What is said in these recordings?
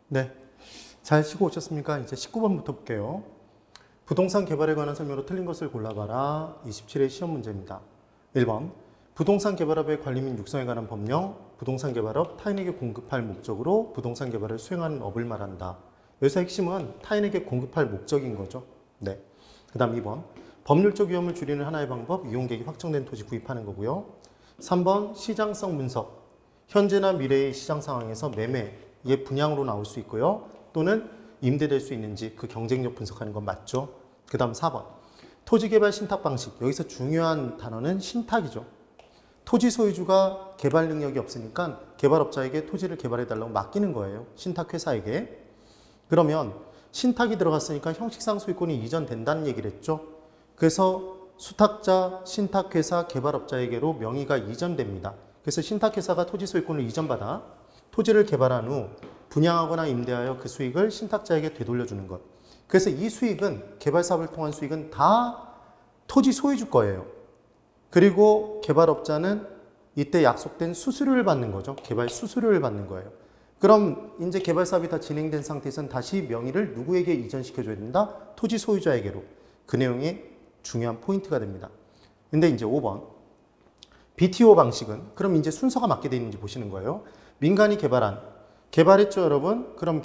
네, 잘 쉬고 오셨습니까? 이제 19번부터 볼게요. 부동산 개발에 관한 설명으로 틀린 것을 골라봐라. 27회 시험 문제입니다. 1번, 부동산 개발업의 관리 및 육성에 관한 법령, 부동산 개발업 타인에게 공급할 목적으로 부동산 개발을 수행하는 업을 말한다. 여기서 핵심은 타인에게 공급할 목적인 거죠. 네. 그 다음 2번, 법률적 위험을 줄이는 하나의 방법, 이용객이 확정된 토지 구입하는 거고요. 3번, 시장성 분석, 현재나 미래의 시장 상황에서 매매의 분양으로 나올 수 있고요. 또는 임대될 수 있는지 그 경쟁력 분석하는 건 맞죠. 그 다음 4번, 토지개발 신탁 방식. 여기서 중요한 단어는 신탁이죠. 토지 소유주가 개발 능력이 없으니까 개발업자에게 토지를 개발해달라고 맡기는 거예요. 신탁회사에게. 그러면 신탁이 들어갔으니까 형식상 소유권이 이전된다는 얘기를 했죠. 그래서 수탁자, 신탁회사, 개발업자에게로 명의가 이전됩니다. 그래서 신탁회사가 토지 소유권을 이전받아 토지를 개발한 후 분양하거나 임대하여 그 수익을 신탁자에게 되돌려주는 것. 그래서 이 수익은, 개발 사업을 통한 수익은 다 토지 소유주 거예요. 그리고 개발업자는 이때 약속된 수수료를 받는 거죠. 개발 수수료를 받는 거예요. 그럼 이제 개발 사업이 다 진행된 상태에서는 다시 명의를 누구에게 이전시켜줘야 된다? 토지 소유자에게로. 그 내용이 중요한 포인트가 됩니다. 근데 이제 5번. BTO 방식은, 그럼 이제 순서가 맞게 되어 있는지 보시는 거예요. 민간이 개발했죠, 여러분? 그럼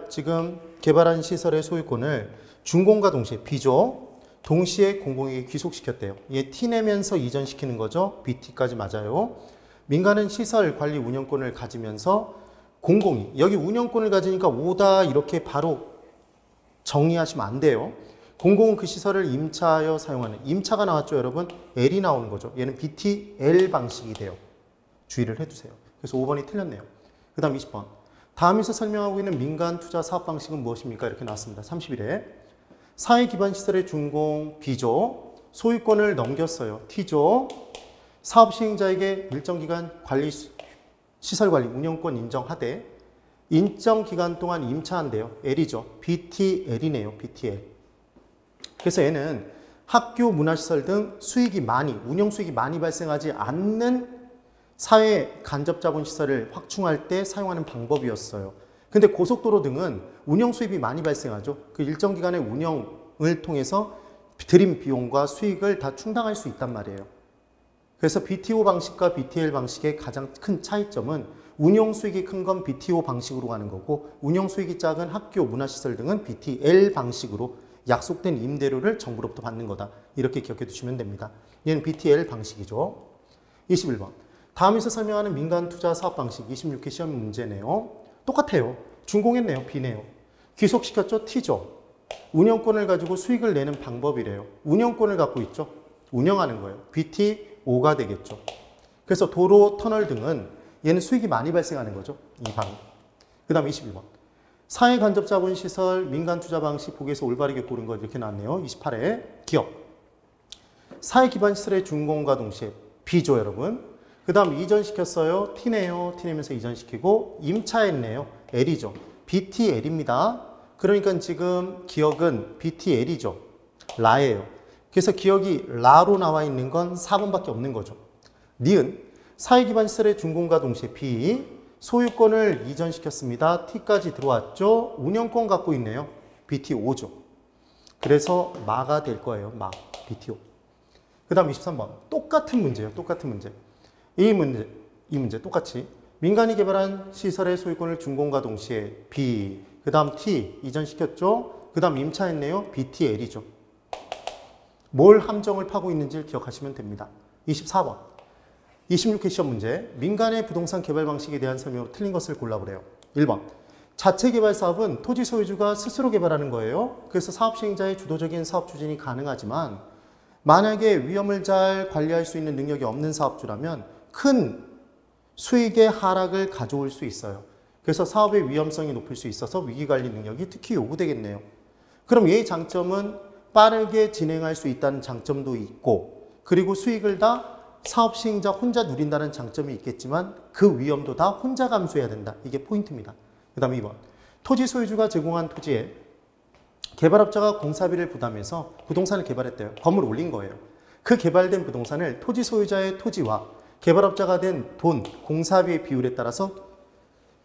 지금 개발한 시설의 소유권을 준공과 동시에, B죠. 동시에 공공에게 귀속시켰대요. 얘 T 내면서 이전시키는 거죠. BT까지 맞아요. 민간은 시설 관리 운영권을 가지면서 공공이, 여기 운영권을 가지니까 오다 이렇게 바로 정리하시면 안 돼요. 공공은 그 시설을 임차하여 사용하는, 임차가 나왔죠, 여러분? L이 나오는 거죠. 얘는 BTL 방식이 돼요. 주의를 해주세요. 그래서 5번이 틀렸네요. 그 다음 20번. 다음에서 설명하고 있는 민간 투자 사업 방식은 무엇입니까? 이렇게 나왔습니다. 31회. 사회 기반 시설의 준공, B죠. 소유권을 넘겼어요. T죠. 사업 시행자에게 일정 기간 시설 관리 운영권 인정하되 일정 기간 동안 임차한대요. L이죠. BTL이네요. BTL. 그래서 얘는 학교, 문화시설 등 운영 수익이 많이 발생하지 않는 사회 간접자본 시설을 확충할 때 사용하는 방법이었어요. 근데 고속도로 등은 운영 수입이 많이 발생하죠. 그 일정 기간의 운영을 통해서 들인 비용과 수익을 다 충당할 수 있단 말이에요. 그래서 BTO 방식과 BTL 방식의 가장 큰 차이점은 운영 수익이 큰 건 BTO 방식으로 가는 거고 운영 수익이 작은 학교, 문화시설 등은 BTL 방식으로 약속된 임대료를 정부로부터 받는 거다. 이렇게 기억해 두시면 됩니다. 얘는 BTL 방식이죠. 21번. 다음에서 설명하는 민간 투자 사업 방식 26회 시험 문제네요. 똑같아요. 준공했네요. B네요. 귀속시켰죠? T죠. 운영권을 가지고 수익을 내는 방법이래요. 운영권을 갖고 있죠. 운영하는 거예요. BTO가 되겠죠. 그래서 도로, 터널 등은 얘는 수익이 많이 발생하는 거죠. 이 방. 그 다음 21번. 사회 간접 자본 시설 민간 투자 방식 보기에서 올바르게 고른 거 이렇게 나왔네요. 28회 기업. 사회 기반 시설의 준공과 동시에 B죠, 여러분. 그 다음 이전시켰어요. T네요. T 내면서 이전시키고 임차했네요. L이죠. BTL입니다. 그러니까 지금 기억은 BTL이죠. 라예요. 그래서 기억이 라로 나와 있는 건 4번밖에 없는 거죠. 니은 사회기반시설의 준공과 동시에 B 소유권을 이전시켰습니다. T까지 들어왔죠. 운영권 갖고 있네요. BTO죠. 그래서 마가 될 거예요. 마. BTO. 그 다음 23번. 똑같은 문제예요. 똑같은 문제. 이 문제 똑같이 민간이 개발한 시설의 소유권을 준공과 동시에 B, 그 다음 T 이전시켰죠. 그 다음 임차했네요. BTL이죠. 뭘 함정을 파고 있는지를 기억하시면 됩니다. 24번. 26회 시험 문제. 민간의 부동산 개발 방식에 대한 설명으로 틀린 것을 골라보래요. 1번. 자체 개발 사업은 토지 소유주가 스스로 개발하는 거예요. 그래서 사업 시행자의 주도적인 사업 추진이 가능하지만 만약에 위험을 잘 관리할 수 있는 능력이 없는 사업주라면 큰 수익의 하락을 가져올 수 있어요. 그래서 사업의 위험성이 높을 수 있어서 위기관리 능력이 특히 요구되겠네요. 그럼 얘의 장점은 빠르게 진행할 수 있다는 장점도 있고 그리고 수익을 다 사업 시행자 혼자 누린다는 장점이 있겠지만 그 위험도 다 혼자 감수해야 된다. 이게 포인트입니다. 그 다음 2번. 토지 소유주가 제공한 토지에 개발업자가 공사비를 부담해서 부동산을 개발했대요. 건물을 올린 거예요. 그 개발된 부동산을 토지 소유자의 토지와 개발업자가 된 돈, 공사비의 비율에 따라서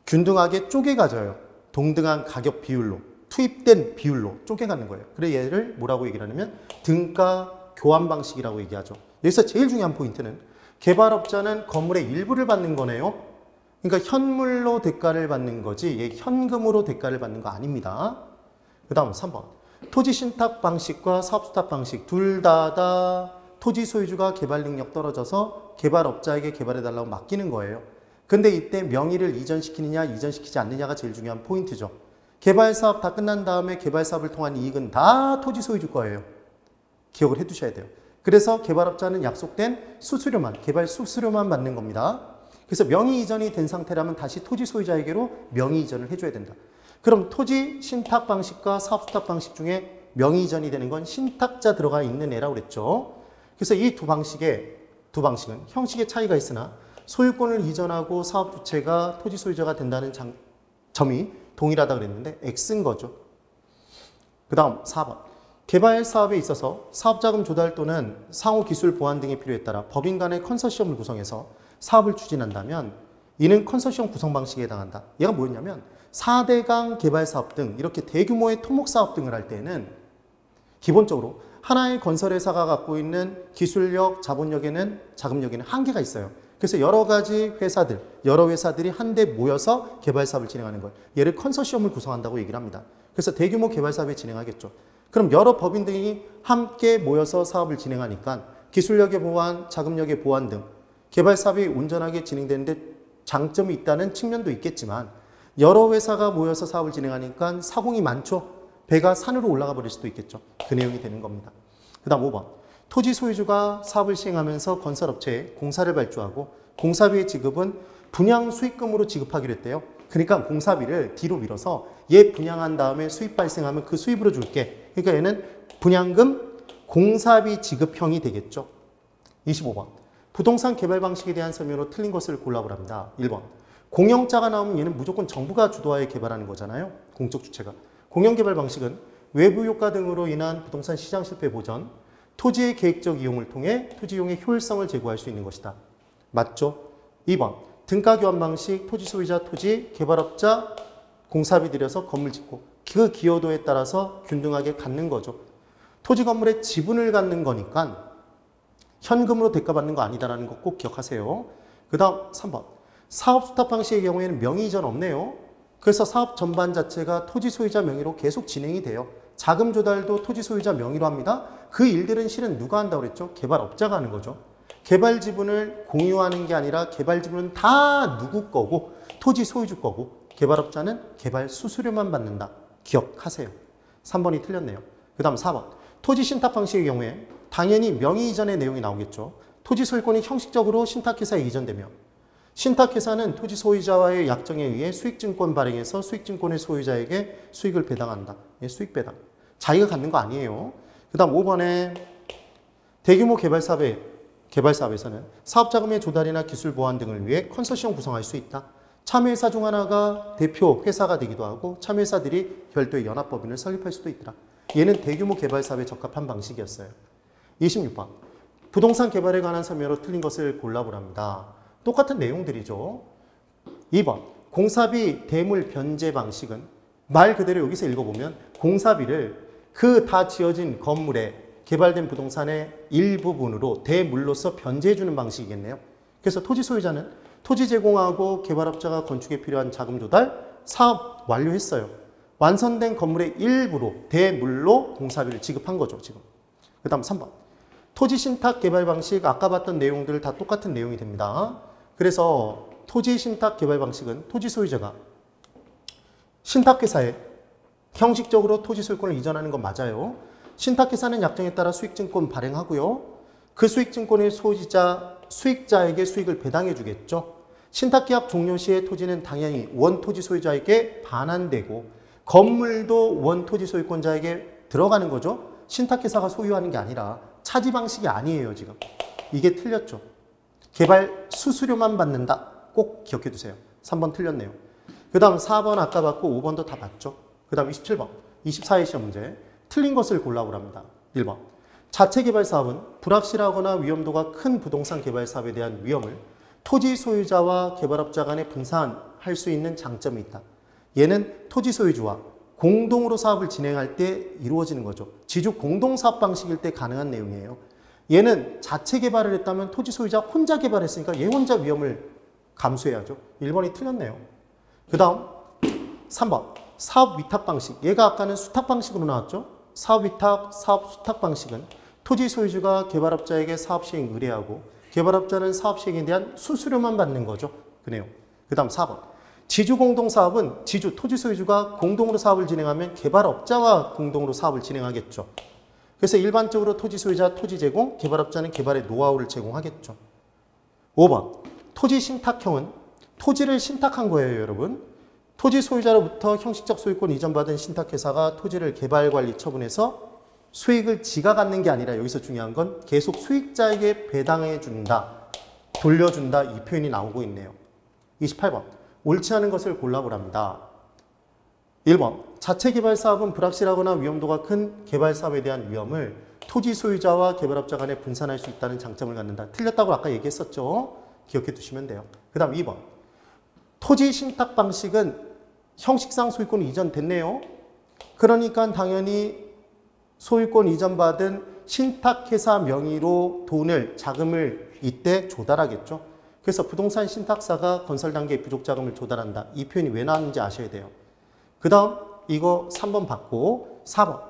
균등하게 쪼개 가져요. 동등한 가격 비율로 투입된 비율로 쪼개가는 거예요. 그래서 얘를 뭐라고 얘기를 하냐면 등가 교환 방식이라고 얘기하죠. 여기서 제일 중요한 포인트는 개발업자는 건물의 일부를 받는 거네요. 그러니까 현물로 대가를 받는 거지 얘 현금으로 대가를 받는 거 아닙니다. 그 다음 3번 토지 신탁 방식과 사업 수탁 방식 둘 다 토지 소유주가 개발 능력 떨어져서 개발업자에게 개발해달라고 맡기는 거예요. 근데 이때 명의를 이전시키느냐 이전시키지 않느냐가 제일 중요한 포인트죠. 개발 사업 다 끝난 다음에 개발 사업을 통한 이익은 다 토지 소유주 거예요. 기억을 해 두셔야 돼요. 그래서 개발업자는 약속된 수수료만, 개발 수수료만 받는 겁니다. 그래서 명의 이전이 된 상태라면 다시 토지 소유자에게로 명의 이전을 해줘야 된다. 그럼 토지 신탁 방식과 사업 수탁 방식 중에 명의 이전이 되는 건 신탁자 들어가 있는 애라고 그랬죠. 그래서 이 두 방식은 형식의 차이가 있으나 소유권을 이전하고 사업 주체가 토지 소유자가 된다는 점이 동일하다 그랬는데 X인 거죠. 그 다음 4번. 개발 사업에 있어서 사업자금 조달 또는 상호 기술 보완 등에 필요에 따라 법인 간의 컨소시엄을 구성해서 사업을 추진한다면 이는 컨소시엄 구성 방식에 해당한다. 얘가 뭐였냐면 4대강 개발 사업 등 이렇게 대규모의 토목 사업 등을 할 때는 기본적으로 하나의 건설회사가 갖고 있는 기술력, 자본력에는 자금력에는 한계가 있어요. 그래서 여러 가지 회사들, 여러 회사들이 한데 모여서 개발 사업을 진행하는 거예요. 얘를 컨소시엄을 구성한다고 얘기를 합니다. 그래서 대규모 개발 사업을 진행하겠죠. 그럼 여러 법인들이 함께 모여서 사업을 진행하니까 기술력의 보완, 자금력의 보완 등 개발 사업이 온전하게 진행되는데 장점이 있다는 측면도 있겠지만 여러 회사가 모여서 사업을 진행하니까 사공이 많죠. 배가 산으로 올라가 버릴 수도 있겠죠. 그 내용이 되는 겁니다. 그 다음 5번. 토지 소유주가 사업을 시행하면서 건설업체에 공사를 발주하고 공사비의 지급은 분양 수익금으로 지급하기로 했대요. 그러니까 공사비를 뒤로 밀어서 얘 분양한 다음에 수입 발생하면 그 수입으로 줄게. 그러니까 얘는 분양금 공사비 지급형이 되겠죠. 25번. 부동산 개발 방식에 대한 설명으로 틀린 것을 골라보랍니다. 1번. 공영자가 나오면 얘는 무조건 정부가 주도하에 개발하는 거잖아요. 공적 주체가. 공영개발 방식은 외부 효과 등으로 인한 부동산 시장 실패 보전, 토지의 계획적 이용을 통해 토지 이용의 효율성을 제고할 수 있는 것이다. 맞죠? 2번. 등가 교환 방식, 토지 소유자, 토지, 개발업자, 공사비 들여서 건물 짓고 그 기여도에 따라서 균등하게 갖는 거죠. 토지 건물의 지분을 갖는 거니까 현금으로 대가받는 거 아니다라는 거 꼭 기억하세요. 그 다음 3번. 사업 수탁 방식의 경우에는 명의 이전 없네요. 그래서 사업 전반 자체가 토지 소유자 명의로 계속 진행이 돼요. 자금 조달도 토지 소유자 명의로 합니다. 그 일들은 실은 누가 한다고 그랬죠? 개발업자가 하는 거죠. 개발 지분을 공유하는 게 아니라 개발 지분은 다 누구 거고 토지 소유주 거고 개발업자는 개발 수수료만 받는다. 기억하세요. 3번이 틀렸네요. 그 다음 4번. 토지 신탁 방식의 경우에 당연히 명의 이전의 내용이 나오겠죠. 토지 소유권이 형식적으로 신탁회사에 이전되며 신탁회사는 토지 소유자와의 약정에 의해 수익증권 발행해서 수익증권의 소유자에게 수익을 배당한다. 수익 배당. 자기가 갖는 거 아니에요. 그 다음 5번에 대규모 개발 사업에서는 사업자금의 조달이나 기술 보완 등을 위해 컨소시엄 구성할 수 있다. 참여회사 중 하나가 대표 회사가 되기도 하고 참여회사들이 별도의 연합법인을 설립할 수도 있더라. 얘는 대규모 개발 사업에 적합한 방식이었어요. 26번. 부동산 개발에 관한 설명으로 틀린 것을 골라보랍니다. 똑같은 내용들이죠. 2번. 공사비 대물 변제 방식은 말 그대로 여기서 읽어보면 공사비를 그 다 지어진 건물에 개발된 부동산의 일부분으로 대물로서 변제해주는 방식이겠네요. 그래서 토지 소유자는 토지 제공하고 개발업자가 건축에 필요한 자금 조달, 사업 완료했어요. 완성된 건물의 일부로 대물로 공사비를 지급한 거죠, 지금. 그 다음 3번. 토지 신탁 개발 방식, 아까 봤던 내용들 다 똑같은 내용이 됩니다. 그래서 토지 신탁 개발 방식은 토지 소유자가 신탁회사에 형식적으로 토지 소유권을 이전하는 건 맞아요. 신탁회사는 약정에 따라 수익증권 발행하고요. 그 수익증권의 수익자에게 수익을 배당해 주겠죠. 신탁계약 종료 시에 토지는 당연히 원토지 소유자에게 반환되고 건물도 원토지 소유권자에게 들어가는 거죠. 신탁회사가 소유하는 게 아니라 차지 방식이 아니에요, 지금. 이게 틀렸죠. 개발 수수료만 받는다. 꼭 기억해 두세요. 3번 틀렸네요. 그 다음 4번 아까 봤고 5번도 다 봤죠. 그 다음 27번. 24회 시험 문제. 틀린 것을 골라보랍니다. 1번. 자체 개발 사업은 불확실하거나 위험도가 큰 부동산 개발 사업에 대한 위험을 토지 소유자와 개발업자 간에 분산할 수 있는 장점이 있다. 얘는 토지 소유주와 공동으로 사업을 진행할 때 이루어지는 거죠. 지주 공동사업 방식일 때 가능한 내용이에요. 얘는 자체 개발을 했다면 토지 소유자 혼자 개발했으니까 얘 혼자 위험을 감수해야죠. 1번이 틀렸네요. 그 다음 3번 사업 위탁 방식. 얘가 아까는 수탁 방식으로 나왔죠. 사업 위탁, 사업 수탁 방식은 토지 소유주가 개발업자에게 사업 시행 의뢰하고 개발업자는 사업 시행에 대한 수수료만 받는 거죠. 그 내용. 그 다음 4번 지주 공동 사업은 지주, 토지 소유주가 공동으로 사업을 진행하면 개발업자와 공동으로 사업을 진행하겠죠. 그래서 일반적으로 토지 소유자 토지 제공, 개발업자는 개발의 노하우를 제공하겠죠. 5번 토지 신탁형은 토지를 신탁한 거예요, 여러분. 토지 소유자로부터 형식적 소유권 이전받은 신탁회사가 토지를 개발관리 처분해서 수익을 지가 갖는 게 아니라 여기서 중요한 건 계속 수익자에게 배당해 준다, 돌려준다 이 표현이 나오고 있네요. 28번 옳지 않은 것을 골라보랍니다. 1번 자체 개발 사업은 불확실하거나 위험도가 큰 개발 사업에 대한 위험을 토지 소유자와 개발업자 간에 분산할 수 있다는 장점을 갖는다. 틀렸다고 아까 얘기했었죠. 기억해 두시면 돼요. 그 다음 2번 토지 신탁 방식은 형식상 소유권이 이전됐네요. 그러니까 당연히 소유권 이전받은 신탁회사 명의로 돈을, 자금을 이때 조달하겠죠. 그래서 부동산 신탁사가 건설 단계에 부족 자금을 조달한다. 이 표현이 왜 나왔는지 아셔야 돼요. 그 다음 이거 3번 받고 4번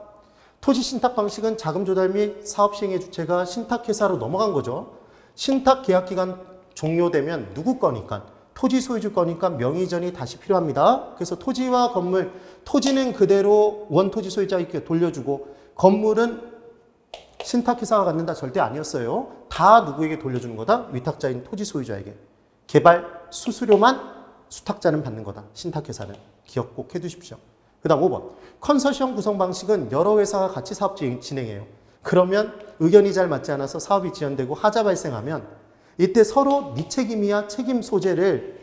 토지 신탁 방식은 자금 조달 및 사업 시행의 주체가 신탁회사로 넘어간 거죠. 신탁 계약 기간 종료되면 누구 거니까? 토지 소유주 거니까 명의전이 다시 필요합니다. 그래서 토지와 건물, 토지는 그대로 원토지 소유자에게 돌려주고 건물은 신탁회사가 갖는다 절대 아니었어요. 다 누구에게 돌려주는 거다? 위탁자인 토지 소유자에게. 개발 수수료만 수탁자는 받는 거다. 신탁회사는. 기억 꼭 해두십시오. 그 다음 5번. 컨소시엄 구성 방식은 여러 회사가 같이 사업 진행해요. 그러면 의견이 잘 맞지 않아서 사업이 지연되고 하자 발생하면 이때 서로 네 책임이야 책임 소재를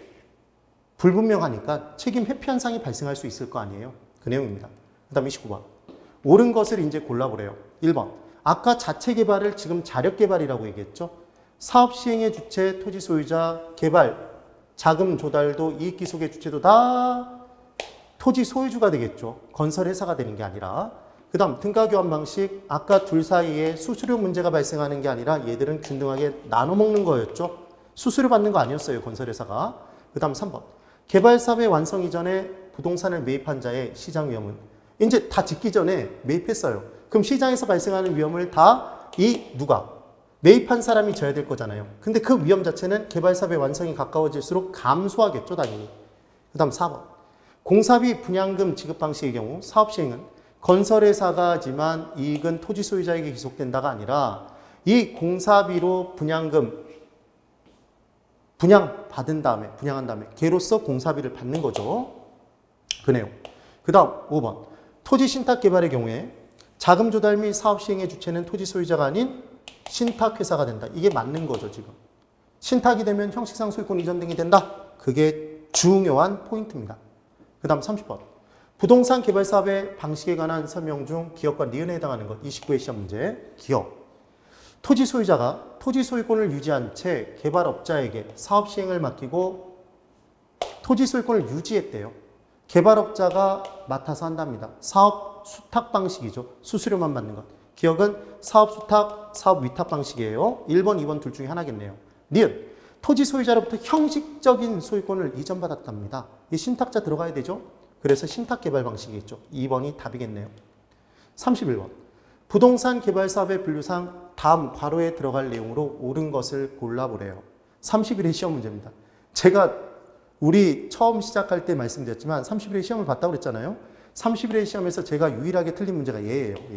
불분명하니까 책임 회피 현상이 발생할 수 있을 거 아니에요. 그 내용입니다. 그 다음 29번. 옳은 것을 이제 골라보래요. 1번. 아까 자체 개발을 지금 자력 개발이라고 얘기했죠. 사업 시행의 주체, 토지 소유자, 개발, 자금 조달도 이익 기속의 주체도 다 토지 소유주가 되겠죠. 건설 회사가 되는 게 아니라. 그 다음 등가 교환 방식. 아까 둘 사이에 수수료 문제가 발생하는 게 아니라 얘들은 균등하게 나눠 먹는 거였죠. 수수료 받는 거 아니었어요. 건설 회사가. 그 다음 3번. 개발 사업의 완성 이전에 부동산을 매입한 자의 시장 위험은 이제 다 짓기 전에 매입했어요. 그럼 시장에서 발생하는 위험을 다 누가? 매입한 사람이 져야 될 거잖아요. 근데 그 위험 자체는 개발 사업의 완성이 가까워질수록 감소하겠죠, 당연히. 그 다음 4번. 공사비 분양금 지급 방식의 경우 사업 시행은 건설회사가 하지만 이익은 토지 소유자에게 기속된다가 아니라 이 공사비로 분양금, 분양한 다음에 걔로서 공사비를 받는 거죠. 그 내용. 그 다음 5번. 토지 신탁 개발의 경우에 자금 조달 및 사업 시행의 주체는 토지 소유자가 아닌 신탁회사가 된다. 이게 맞는 거죠, 지금. 신탁이 되면 형식상 소유권 이전 등이 된다. 그게 중요한 포인트입니다. 그 다음 30번. 부동산 개발 사업의 방식에 관한 설명 중 기업과 니은에 해당하는 것. 29회 시험 문제. 기업. 토지 소유자가 토지 소유권을 유지한 채 개발업자에게 사업 시행을 맡기고 토지 소유권을 유지했대요. 개발업자가 맡아서 한답니다. 사업 수탁 방식이죠. 수수료만 받는 것. 기억은 사업 수탁, 사업 위탁 방식이에요. 1번, 2번 둘 중에 하나겠네요. 니은. 토지 소유자로부터 형식적인 소유권을 이전받았답니다. 이 신탁자 들어가야 되죠. 그래서 신탁 개발 방식이겠죠. 2번이 답이겠네요. 31번. 부동산 개발 사업의 분류상 다음 괄호에 들어갈 내용으로 옳은 것을 골라보래요. 31회 시험 문제입니다. 제가 우리 처음 시작할 때 말씀드렸지만 31회 시험을 봤다고 그랬잖아요. 31회 시험에서 제가 유일하게 틀린 문제가 얘예요. 얘.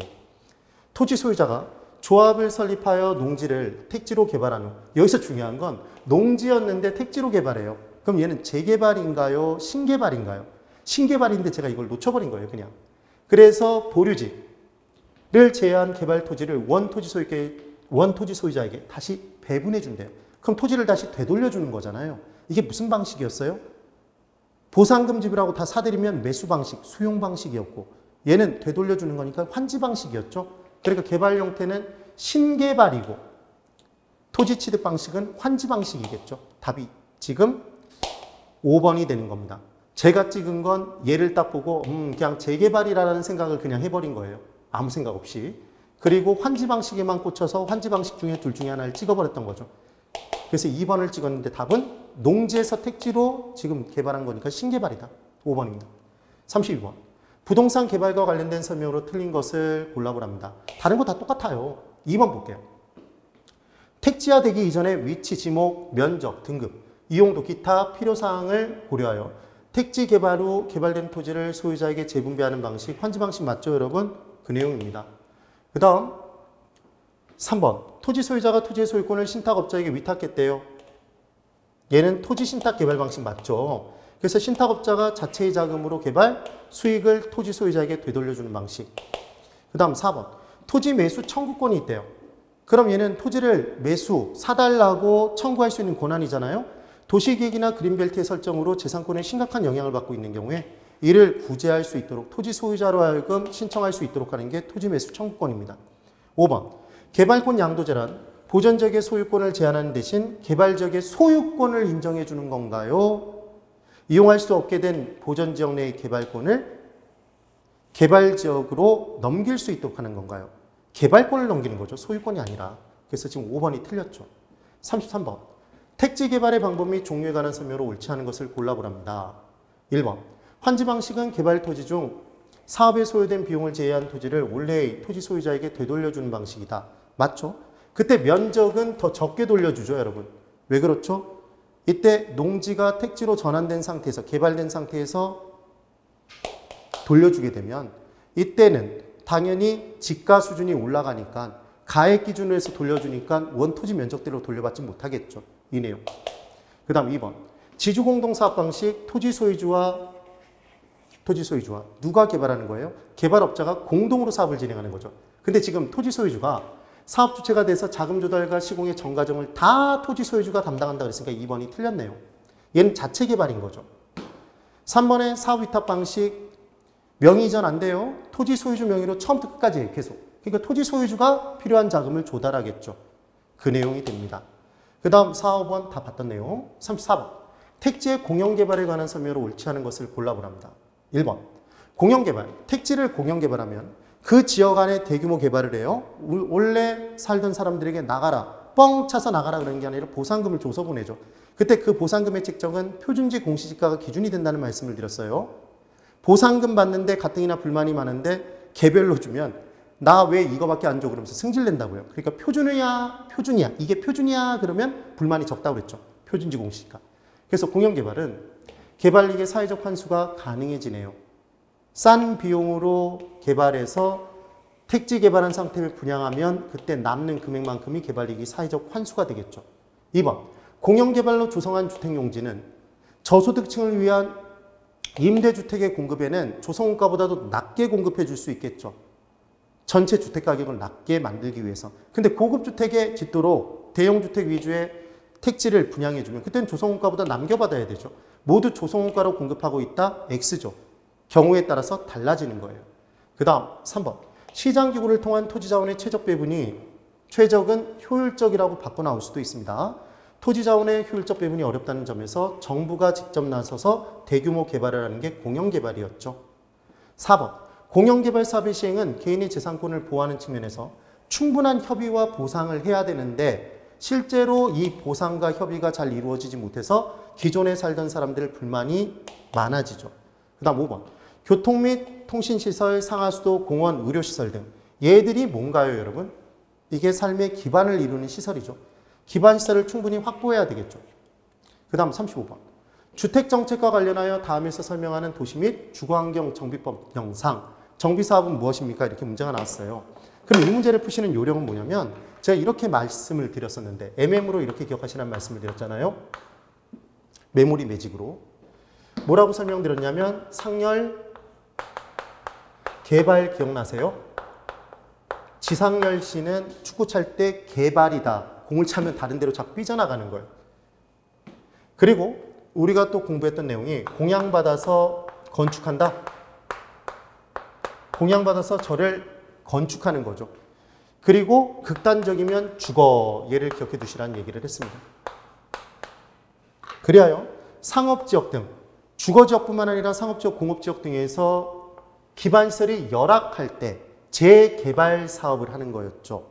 토지 소유자가 조합을 설립하여 농지를 택지로 개발한 후 여기서 중요한 건 농지였는데 택지로 개발해요. 그럼 얘는 재개발인가요? 신개발인가요? 신개발인데 제가 이걸 놓쳐버린 거예요. 그냥. 그래서 보류지를 제외한 개발 토지를 원토지 소유자에게 다시 배분해 준대요. 그럼 토지를 다시 되돌려주는 거잖아요. 이게 무슨 방식이었어요? 보상금 지불하고 다 사들이면 매수 방식, 수용 방식이었고 얘는 되돌려주는 거니까 환지 방식이었죠. 그러니까 개발 형태는 신개발이고 토지 취득 방식은 환지 방식이겠죠. 답이 지금 5번이 되는 겁니다. 제가 찍은 건 얘를 딱 보고 그냥 재개발이라는 생각을 그냥 해버린 거예요. 아무 생각 없이. 그리고 환지 방식에만 꽂혀서 환지 방식 중에 둘 중에 하나를 찍어버렸던 거죠. 그래서 2번을 찍었는데 답은 농지에서 택지로 지금 개발한 거니까 신개발이다. 5번입니다. 32번. 부동산 개발과 관련된 설명으로 틀린 것을 골라보랍니다. 다른 거 다 똑같아요. 2번 볼게요. 택지화되기 이전에 위치, 지목, 면적, 등급, 이용도, 기타 필요사항을 고려하여 택지 개발 후 개발된 토지를 소유자에게 재분배하는 방식, 환지 방식 맞죠, 여러분? 그 내용입니다. 그 다음 3번. 토지 소유자가 토지의 소유권을 신탁업자에게 위탁했대요. 얘는 토지 신탁 개발 방식 맞죠? 그래서 신탁업자가 자체의 자금으로 개발, 수익을 토지 소유자에게 되돌려주는 방식. 그 다음 4번. 토지 매수 청구권이 있대요. 그럼 얘는 토지를 매수, 사달라고 청구할 수 있는 권한이잖아요. 도시계획이나 그린벨트의 설정으로 재산권에 심각한 영향을 받고 있는 경우에 이를 구제할 수 있도록 토지 소유자로 하여금 신청할 수 있도록 하는 게 토지 매수 청구권입니다. 5번. 개발권 양도제란 보전지역의 소유권을 제한하는 대신 개발지역의 소유권을 인정해 주는 건가요? 이용할 수 없게 된 보전지역 내의 개발권을 개발지역으로 넘길 수 있도록 하는 건가요? 개발권을 넘기는 거죠. 소유권이 아니라. 그래서 지금 5번이 틀렸죠. 33번. 택지 개발의 방법 및 종류에 관한 설명으로 옳지 않은 것을 골라보랍니다. 1번. 환지 방식은 개발 토지 중 사업에 소요된 비용을 제외한 토지를 원래의 토지 소유자에게 되돌려주는 방식이다. 맞죠? 그때 면적은 더 적게 돌려주죠, 여러분. 왜 그렇죠? 이때 농지가 택지로 전환된 상태에서, 개발된 상태에서 돌려주게 되면 이때는 당연히 지가 수준이 올라가니까 가액 기준으로 해서 돌려주니까 원토지 면적대로 돌려받지 못하겠죠. 이 내용. 그 다음 2번. 지주공동사업 방식 토지 소유주와 누가 개발하는 거예요? 개발업자가 공동으로 사업을 진행하는 거죠. 근데 지금 토지 소유주가 사업 주체가 돼서 자금 조달과 시공의 전 과정을 다 토지 소유주가 담당한다 그랬으니까 2번이 틀렸네요. 얘는 자체 개발인 거죠. 3번의 사업 위탁 방식 명의 이전 안 돼요. 토지 소유주 명의로 처음부터 끝까지 계속. 그러니까 토지 소유주가 필요한 자금을 조달하겠죠. 그 내용이 됩니다. 그 다음 4, 5번 다 봤던 내용. 34번. 택지의 공영개발에 관한 설명으로 옳지 않은 것을 골라보랍니다. 1번. 공영개발. 택지를 공영개발하면 그 지역 안에 대규모 개발을 해요. 원래 살던 사람들에게 나가라. 뻥 차서 나가라 그러는 게 아니라 보상금을 줘서 보내죠. 그때 그 보상금의 책정은 표준지 공시지가가 기준이 된다는 말씀을 드렸어요. 보상금 받는데 가뜩이나 불만이 많은데 개별로 주면 나 왜 이거밖에 안 줘? 그러면서 승질낸다고요. 그러니까 표준이야. 이게 표준이야. 그러면 불만이 적다고 그랬죠. 표준지 공시지가. 그래서 공영개발은 개발이익의 사회적 환수가 가능해지네요. 싼 비용으로 개발해서 택지 개발한 상태를 분양하면 그때 남는 금액만큼이 개발이익이 사회적 환수가 되겠죠. 2번. 공영개발로 조성한 주택용지는 저소득층을 위한 임대주택의 공급에는 조성원가보다도 낮게 공급해 줄 수 있겠죠. 전체 주택가격을 낮게 만들기 위해서. 근데 고급주택에 짓도록 대형주택 위주의 택지를 분양해주면 그때는 조성원가보다 남겨받아야 되죠. 모두 조성원가로 공급하고 있다? X죠. 경우에 따라서 달라지는 거예요. 그 다음 3번. 시장기구를 통한 토지자원의 최적 배분이 최적은 효율적이라고 바꿔 나올 수도 있습니다. 토지자원의 효율적 배분이 어렵다는 점에서 정부가 직접 나서서 대규모 개발을 하는 게 공영개발이었죠. 4번. 공영개발 사업의 시행은 개인의 재산권을 보호하는 측면에서 충분한 협의와 보상을 해야 되는데 실제로 이 보상과 협의가 잘 이루어지지 못해서 기존에 살던 사람들의 불만이 많아지죠. 그 다음 5번. 교통 및 통신시설, 상하수도, 공원, 의료시설 등 얘들이 뭔가요, 여러분? 이게 삶의 기반을 이루는 시설이죠. 기반시설을 충분히 확보해야 되겠죠. 그 다음 35번. 주택정책과 관련하여 다음에서 설명하는 도시 및 주거환경 정비법 영상. 정비사업은 무엇입니까? 이렇게 문제가 나왔어요. 그럼 이 문제를 푸시는 요령은 뭐냐면 제가 이렇게 말씀을 드렸었는데 MM으로 이렇게 기억하시라는 말씀을 드렸잖아요. 메모리 매직으로. 뭐라고 설명드렸냐면 상열, 개발 기억나세요? 지상열 씨는 축구 찰 때 개발이다. 공을 차면 다른 데로 자꾸 삐져나가는 거예요. 그리고 우리가 또 공부했던 내용이 공양받아서 건축한다. 공양받아서 저를 건축하는 거죠. 그리고 극단적이면 죽어. 얘를 기억해 두시라는 얘기를 했습니다. 그리하여 상업지역 등 주거지역뿐만 아니라 상업지역, 공업지역 등에서 기반시설이 열악할 때 재개발 사업을 하는 거였죠.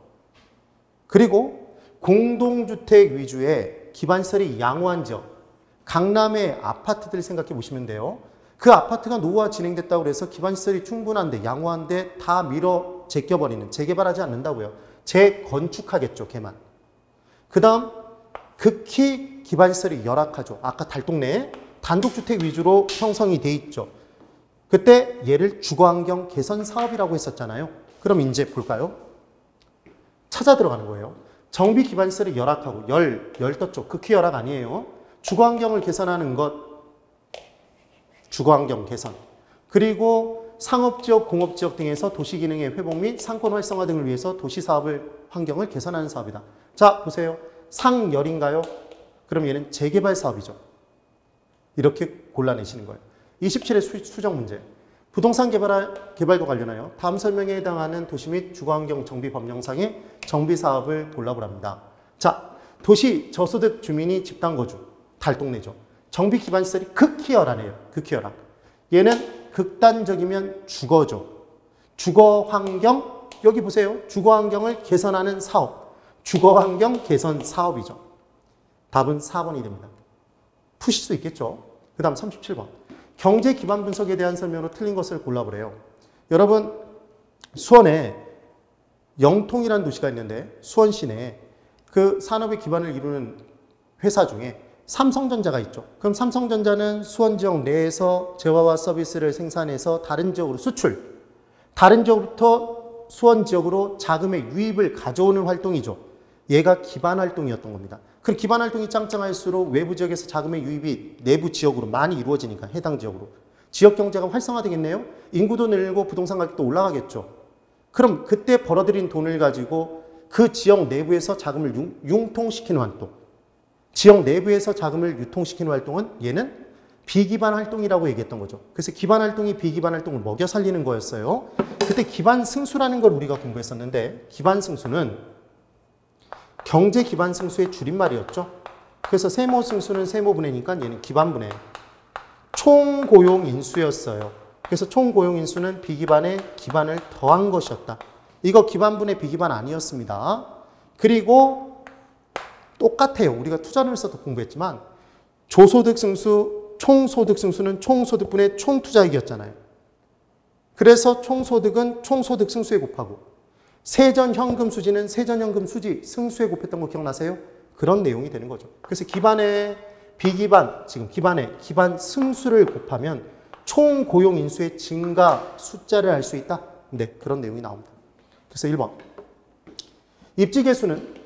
그리고 공동주택 위주의 기반시설이 양호한 지역, 강남의 아파트들 생각해 보시면 돼요. 그 아파트가 노후화 진행됐다고 해서 기반시설이 충분한데 양호한데 다 밀어 제껴버리는, 재개발하지 않는다고요. 재건축하겠죠, 걔만. 그 다음 극히 기반시설이 열악하죠. 아까 달동네 단독주택 위주로 형성이 돼 있죠. 그때 얘를 주거환경 개선 사업이라고 했었잖아요. 그럼 이제 볼까요? 찾아 들어가는 거예요. 정비 기반시설이 열악하고 열 떴죠. 극히 열악 아니에요. 주거환경을 개선하는 것, 주거환경 개선. 그리고 상업지역, 공업지역 등에서 도시기능의 회복 및 상권 활성화 등을 위해서 도시사업을, 환경을 개선하는 사업이다. 자, 보세요. 상열인가요? 그럼 얘는 재개발 사업이죠. 이렇게 골라내시는 거예요. 27의 수정 문제. 부동산 개발과 관련하여 다음 설명에 해당하는 도시 및 주거환경 정비 법령상의 정비사업을 골라보랍니다. 자, 도시 저소득 주민이 집단거주, 달동네죠. 정비 기반시설이 극히 열악해요. 극히 열악. 얘는 극단적이면 주거죠. 주거환경, 여기 보세요. 주거환경을 개선하는 사업. 주거환경 개선 사업이죠. 답은 4번이 됩니다. 푸실 수 있겠죠. 그 다음 37번. 경제 기반 분석에 대한 설명으로 틀린 것을 골라보래요. 여러분, 수원에 영통이라는 도시가 있는데 수원 시내에 그 산업의 기반을 이루는 회사 중에 삼성전자가 있죠. 그럼 삼성전자는 수원 지역 내에서 재화와 서비스를 생산해서 다른 지역으로 수출, 다른 지역부터 수원 지역으로 자금의 유입을 가져오는 활동이죠. 얘가 기반 활동이었던 겁니다. 그 기반 활동이 짱짱할수록 외부 지역에서 자금의 유입이 내부 지역으로 많이 이루어지니까 해당 지역으로 지역 경제가 활성화되겠네요. 인구도 늘고 부동산 가격도 올라가겠죠. 그럼 그때 벌어들인 돈을 가지고 그 지역 내부에서 자금을 융통시키는 활동, 지역 내부에서 자금을 유통시키는 활동은 얘는 비기반 활동이라고 얘기했던 거죠. 그래서 기반 활동이 비기반 활동을 먹여 살리는 거였어요. 그때 기반 승수라는 걸 우리가 공부했었는데 기반 승수는 경제 기반 승수의 줄임말이었죠. 그래서 세모 승수는 세모분해니까 얘는 기반분해. 총고용 인수였어요. 그래서 총고용 인수는 비기반에 기반을 더한 것이었다. 이거 기반분해 비기반 아니었습니다. 그리고 똑같아요. 우리가 투자론에서도 공부했지만 조소득 승수, 총소득 승수는 총소득분의 총투자액이었잖아요. 그래서 총소득은 총소득 승수에 곱하고 세전현금 수지는 세전현금 수지 승수에 곱했던 거 기억나세요? 그런 내용이 되는 거죠. 그래서 기반에 비기반, 지금 기반에 기반 승수를 곱하면 총 고용 인수의 증가 숫자를 알 수 있다. 네, 그런 내용이 나옵니다. 그래서 1번. 입지 개수는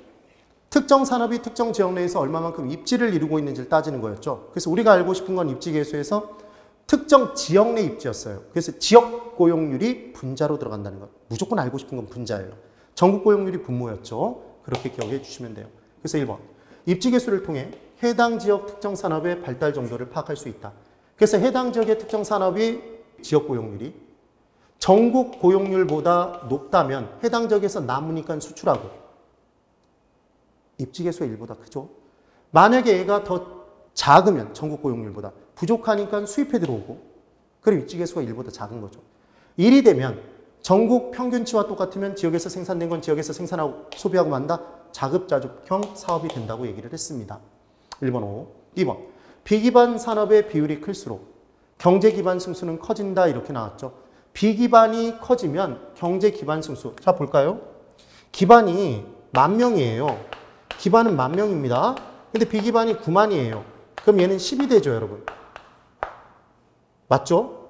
특정 산업이 특정 지역 내에서 얼마만큼 입지를 이루고 있는지를 따지는 거였죠. 그래서 우리가 알고 싶은 건 입지 개수에서 특정 지역 내 입지였어요. 그래서 지역 고용률이 분자로 들어간다는 것. 무조건 알고 싶은 건 분자예요. 전국 고용률이 분모였죠. 그렇게 기억해 주시면 돼요. 그래서 1번. 입지 개수를 통해 해당 지역 특정 산업의 발달 정도를 파악할 수 있다. 그래서 해당 지역의 특정 산업이 지역 고용률이 전국 고용률보다 높다면 해당 지역에서 남으니까 수출하고 입지 개수가 1보다 크죠. 만약에 얘가 더 작으면 전국 고용률보다 부족하니까 수입해 들어오고 그리고 입지 개수가 1보다 작은 거죠. 1이 되면 전국 평균치와 똑같으면 지역에서 생산된 건 지역에서 생산하고 소비하고 만다. 자급자족형 사업이 된다고 얘기를 했습니다. 1번 5. 2번. 비기반 산업의 비율이 클수록 경제기반 승수는 커진다 이렇게 나왔죠. 비기반이 커지면 경제기반 승수. 자 볼까요? 기반이 10,000명이에요. 기반은 10,000명입니다. 근데 비기반이 90,000이에요. 그럼 얘는 10이 되죠, 여러분. 맞죠?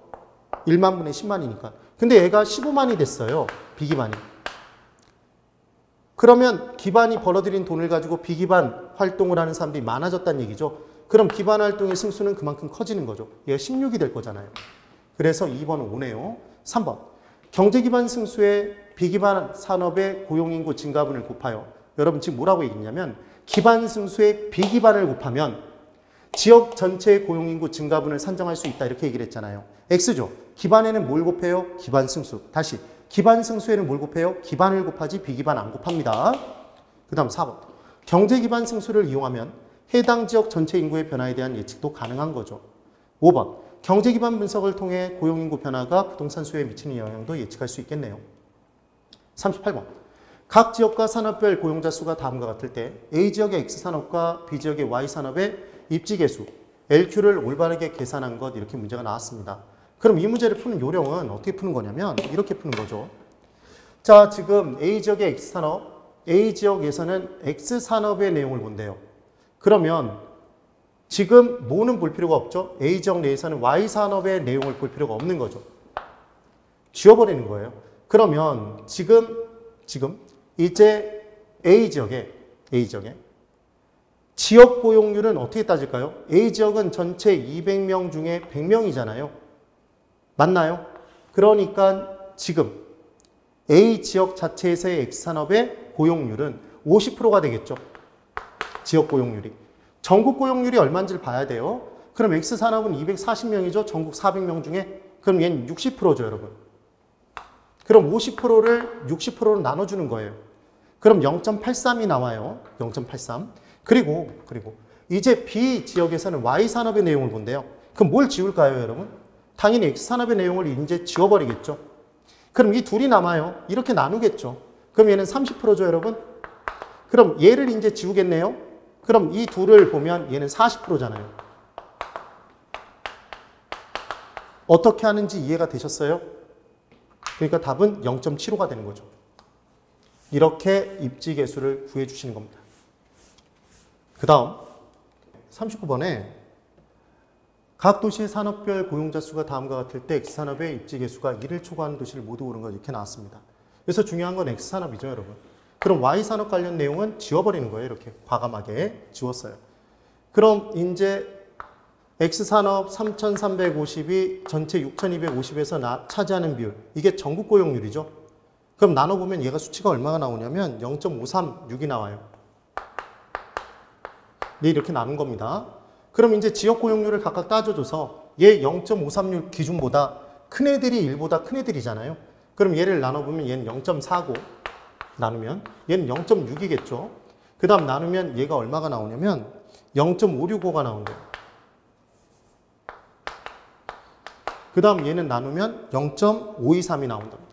1만 분의 10만이니까. 근데 얘가 15만이 됐어요. 비기반이. 그러면 기반이 벌어들인 돈을 가지고 비기반 활동을 하는 사람들이 많아졌다는 얘기죠. 그럼 기반 활동의 승수는 그만큼 커지는 거죠. 얘가 16이 될 거잖아요. 그래서 2번은 5네요. 3번. 경제기반 승수의 비기반 산업의 고용인구 증가분을 곱하여. 여러분 지금 뭐라고 얘기했냐면 기반 승수의 비기반을 곱하면 지역 전체의 고용인구 증가분을 산정할 수 있다 이렇게 얘기를 했잖아요. X죠. 기반에는 뭘 곱해요? 기반 승수. 다시 기반 승수에는 뭘 곱해요? 기반을 곱하지 비기반 안 곱합니다. 그 다음 4번. 경제기반 승수를 이용하면 해당 지역 전체 인구의 변화에 대한 예측도 가능한 거죠. 5번. 경제 기반 분석을 통해 고용인구 변화가 부동산 수요에 미치는 영향도 예측할 수 있겠네요. 38번. 각 지역과 산업별 고용자 수가 다음과 같을 때 A 지역의 X산업과 B 지역의 Y산업의 입지계수, LQ를 올바르게 계산한 것 이렇게 문제가 나왔습니다. 그럼 이 문제를 푸는 요령은 어떻게 푸는 거냐면 이렇게 푸는 거죠. 자, 지금 A 지역의 X산업, A 지역에서는 X산업의 내용을 본대요. 그러면 지금 뭐는 볼 필요가 없죠? A 지역 내에서는 Y산업의 내용을 볼 필요가 없는 거죠. 지워버리는 거예요. 그러면 지금 이제 A 지역에 지역 고용률은 어떻게 따질까요? A 지역은 전체 200명 중에 100명이잖아요. 맞나요? 그러니까 지금 A 지역 자체에서의 X산업의 고용률은 50%가 되겠죠. 지역 고용률이. 전국 고용률이 얼마인지를 봐야 돼요. 그럼 X산업은 240명이죠. 전국 400명 중에. 그럼 얘는 60%죠, 여러분. 그럼 50%를 60%로 나눠주는 거예요. 그럼 0.83이 나와요. 0.83. 그리고 이제 B 지역에서는 Y산업의 내용을 본대요. 그럼 뭘 지울까요, 여러분? 당연히 X산업의 내용을 이제 지워버리겠죠. 그럼 이 둘이 남아요. 이렇게 나누겠죠. 그럼 얘는 30%죠, 여러분? 그럼 얘를 이제 지우겠네요. 그럼 이 둘을 보면 얘는 40%잖아요. 어떻게 하는지 이해가 되셨어요? 그러니까 답은 0.75가 되는 거죠. 이렇게 입지계수를 구해주시는 겁니다. 그 다음 39번에 각 도시의 산업별 고용자 수가 다음과 같을 때 X산업의 입지계수가 1을 초과하는 도시를 모두 고른 것 이렇게 나왔습니다. 그래서 중요한 건 X산업이죠, 여러분. 그럼 Y산업 관련 내용은 지워버리는 거예요. 이렇게 과감하게 지웠어요. 그럼 이제 X산업 3,350이 전체 6,250에서 차지하는 비율. 이게 전국 고용률이죠. 그럼 나눠보면 얘가 수치가 얼마가 나오냐면 0.536이 나와요. 네, 이렇게 나눈 겁니다. 그럼 이제 지역 고용률을 각각 따져줘서 얘 0.536 기준보다 큰 애들이 1보다 큰 애들이잖아요. 그럼 얘를 나눠보면 얘는 0.49 나누면 얘는 0.6이겠죠. 그 다음 나누면 얘가 얼마가 나오냐면 0.565가 나온대요. 그 다음 얘는 나누면 0.523이 나온답니다.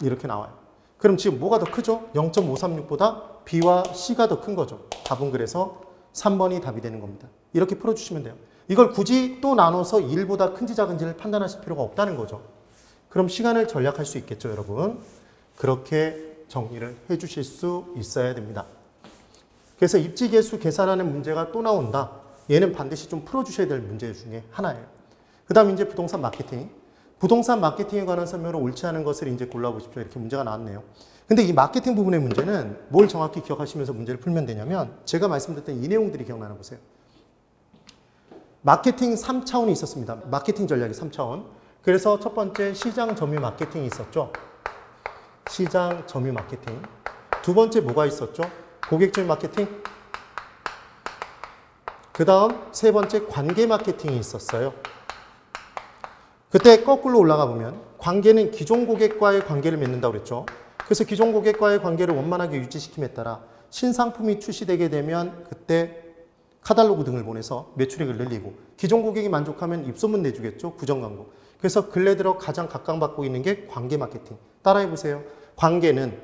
이렇게 나와요. 그럼 지금 뭐가 더 크죠? 0.536보다 B와 C가 더 큰 거죠. 답은 그래서 3번이 답이 되는 겁니다. 이렇게 풀어주시면 돼요. 이걸 굳이 또 나눠서 1보다 큰지 작은지를 판단하실 필요가 없다는 거죠. 그럼 시간을 절약할 수 있겠죠, 여러분. 그렇게 정리를 해주실 수 있어야 됩니다. 그래서 입지계수 계산하는 문제가 또 나온다. 얘는 반드시 좀 풀어주셔야 될 문제 중에 하나예요. 그 다음 이제 부동산 마케팅. 부동산 마케팅에 관한 설명으로 옳지 않은 것을 이제 골라보십시오. 이렇게 문제가 나왔네요. 근데 이 마케팅 부분의 문제는 뭘 정확히 기억하시면서 문제를 풀면 되냐면 제가 말씀드렸던 이 내용들이 기억나나 보세요. 마케팅 3차원이 있었습니다. 마케팅 전략이 3차원. 그래서 첫 번째 시장 점유 마케팅이 있었죠. 시장 점유 마케팅. 두 번째 뭐가 있었죠? 고객 점유 마케팅. 그 다음 세 번째 관계 마케팅이 있었어요. 그때 거꾸로 올라가 보면 관계는 기존 고객과의 관계를 맺는다고 그랬죠. 그래서 기존 고객과의 관계를 원만하게 유지시킴에 따라 신상품이 출시되게 되면 그때 카탈로그 등을 보내서 매출액을 늘리고 기존 고객이 만족하면 입소문 내주겠죠. 구정 광고. 그래서 근래 들어 가장 각광받고 있는 게 관계 마케팅. 따라해 보세요. 관계는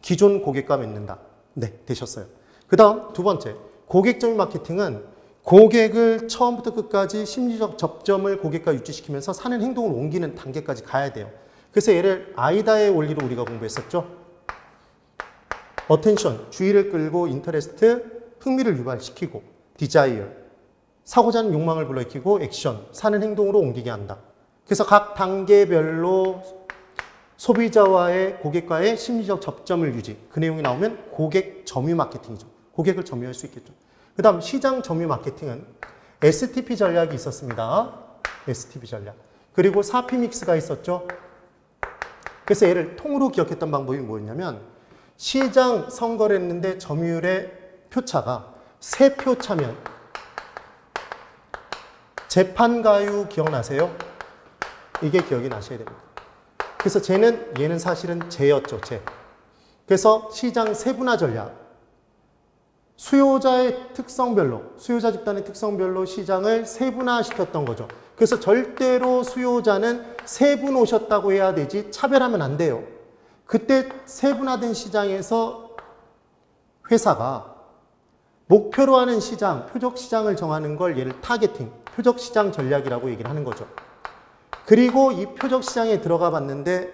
기존 고객과 맺는다. 네, 되셨어요. 그 다음 두 번째 고객 점유 마케팅은 고객을 처음부터 끝까지 심리적 접점을 고객과 유지시키면서 사는 행동을 옮기는 단계까지 가야 돼요. 그래서 얘를 아이다의 원리로 우리가 공부했었죠. 어텐션, 주의를 끌고 인터레스트, 흥미를 유발시키고 디자이어, 사고자 하는 욕망을 불러일으키고 액션, 사는 행동으로 옮기게 한다. 그래서 각 단계별로 소비자와의 고객과의 심리적 접점을 유지. 그 내용이 나오면 고객 점유 마케팅이죠. 고객을 점유할 수 있겠죠. 그 다음 시장 점유 마케팅은 STP 전략이 있었습니다. STP 전략. 그리고 4P 믹스가 있었죠. 그래서 얘를 통으로 기억했던 방법이 뭐였냐면 시장 선거를 했는데 점유율의 표차가 3표 차면 재판가유 기억나세요? 이게 기억이 나셔야 됩니다. 그래서 얘는 사실은 재였죠. 재. 그래서 시장 세분화 전략. 수요자의 특성별로, 수요자 집단의 특성별로 시장을 세분화시켰던 거죠. 그래서 절대로 수요자는 세 분 오셨다고 해야 되지 차별하면 안 돼요. 그때 세분화된 시장에서 회사가 목표로 하는 시장, 표적 시장을 정하는 걸 얘를 타겟팅, 표적 시장 전략이라고 얘기를 하는 거죠. 그리고 이 표적 시장에 들어가 봤는데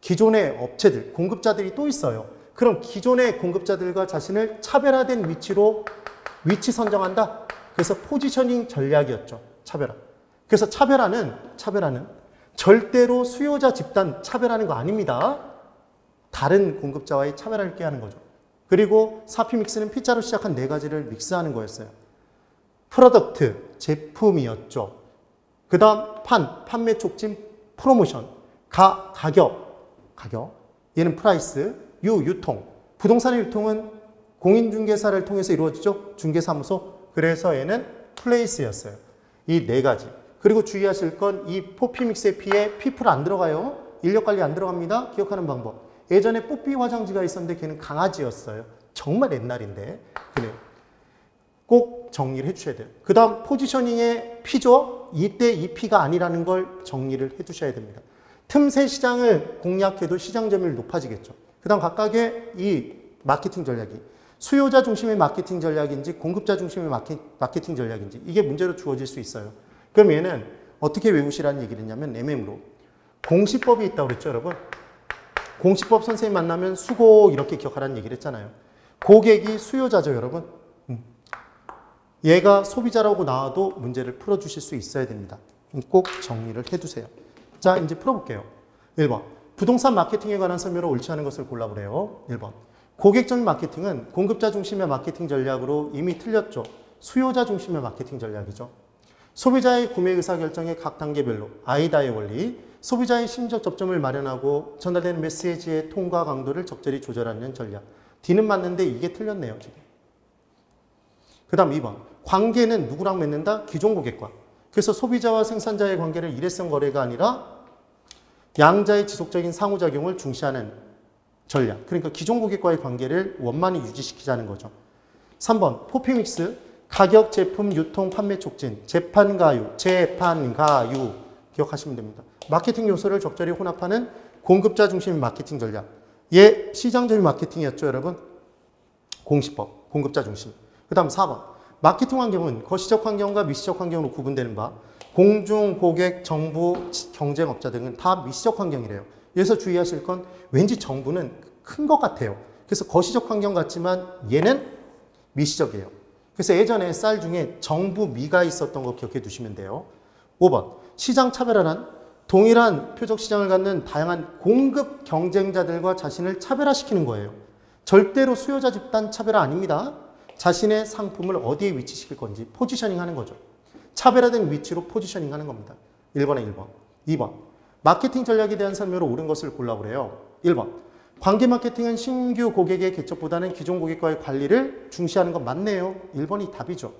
기존의 업체들, 공급자들이 또 있어요. 그럼 기존의 공급자들과 자신을 차별화된 위치로 위치 선정한다. 그래서 포지셔닝 전략이었죠. 차별화. 그래서 차별화는 절대로 수요자 집단 차별하는 거 아닙니다. 다른 공급자와의 차별화를 꾀하는 거죠. 그리고 사피믹스는 P자로 시작한 네 가지를 믹스하는 거였어요. 프로덕트, 제품이었죠. 그 다음 판매 촉진, 프로모션, 가격, 얘는 프라이스, 유통. 부동산의 유통은 공인중개사를 통해서 이루어지죠. 중개사무소. 그래서 얘는 플레이스였어요. 이 네 가지. 그리고 주의하실 건 이 포피믹스의 P에 피플 안 들어가요. 인력관리 안 들어갑니다. 기억하는 방법. 예전에 뽀삐 화장지가 있었는데 걔는 강아지였어요. 정말 옛날인데. 그래요. 꼭 정리를 해주셔야 돼요. 그 다음 포지셔닝의 P죠. 이때 이 P가 아니라는 걸 정리를 해두셔야 됩니다. 틈새 시장을 공략해도 시장 점유율이 높아지겠죠. 그 다음 각각의 이 마케팅 전략이 수요자 중심의 마케팅 전략인지 공급자 중심의 마케팅 전략인지 이게 문제로 주어질 수 있어요. 그럼 얘는 어떻게 외우시라는 얘기를 했냐면 MM으로 공시법이 있다고 그랬죠, 여러분. 공시법 선생님 만나면 수고 이렇게 기억하라는 얘기를 했잖아요. 고객이 수요자죠, 여러분. 얘가 소비자라고 나와도 문제를 풀어주실 수 있어야 됩니다. 꼭 정리를 해두세요. 자, 이제 풀어볼게요. 1번. 부동산 마케팅에 관한 설명으로 옳지 않은 것을 골라보래요. 1번. 고객적인 마케팅은 공급자 중심의 마케팅 전략으로 이미 틀렸죠. 수요자 중심의 마케팅 전략이죠. 소비자의 구매 의사결정의 각 단계별로 아이다의 원리, 소비자의 심리적 접점을 마련하고 전달되는 메시지의 톤과 강도를 적절히 조절하는 전략. D는 맞는데 이게 틀렸네요, 지금. 그 다음 2번. 관계는 누구랑 맺는다? 기존 고객과. 그래서 소비자와 생산자의 관계를 일회성 거래가 아니라 양자의 지속적인 상호작용을 중시하는 전략. 그러니까 기존 고객과의 관계를 원만히 유지시키자는 거죠. 3번. 포피믹스. 가격, 제품, 유통, 판매 촉진. 재판가유. 기억하시면 됩니다. 마케팅 요소를 적절히 혼합하는 공급자 중심의 마케팅 전략. 얘 시장적인 마케팅이었죠, 여러분. 공시법. 공급자 중심. 그 다음 4번. 마케팅 환경은 거시적 환경과 미시적 환경으로 구분되는 바 공중, 고객, 정부, 경쟁업자 등은 다 미시적 환경이래요. 여기서 주의하실 건 왠지 정부는 큰 것 같아요. 그래서 거시적 환경 같지만 얘는 미시적이에요. 그래서 예전에 쌀 중에 정부 미가 있었던 거 기억해 두시면 돼요. 5번. 시장 차별화는 동일한 표적 시장을 갖는 다양한 공급 경쟁자들과 자신을 차별화시키는 거예요. 절대로 수요자 집단 차별화 아닙니다. 자신의 상품을 어디에 위치시킬 건지 포지셔닝 하는 거죠. 차별화된 위치로 포지셔닝 하는 겁니다. 1번에 1번. 2번. 마케팅 전략에 대한 설명으로 옳은 것을 골라보래요. 1번. 관계 마케팅은 신규 고객의 개척보다는 기존 고객과의 관리를 중시하는 건 맞네요. 1번이 답이죠.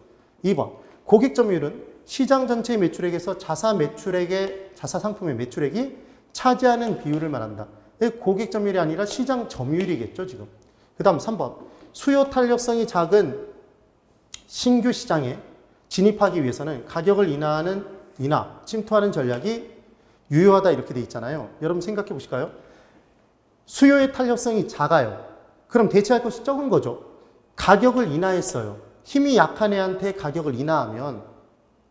2번. 고객 점유율은 시장 전체의 매출액에서 자사 상품의 매출액이 차지하는 비율을 말한다. 고객 점유율이 아니라 시장 점유율이겠죠, 지금. 그 다음 3번. 수요 탄력성이 작은 신규 시장에 진입하기 위해서는 가격을 침투하는 전략이 유효하다 이렇게 돼 있잖아요. 여러분 생각해 보실까요? 수요의 탄력성이 작아요. 그럼 대체할 것이 적은 거죠. 가격을 인하했어요. 힘이 약한 애한테 가격을 인하하면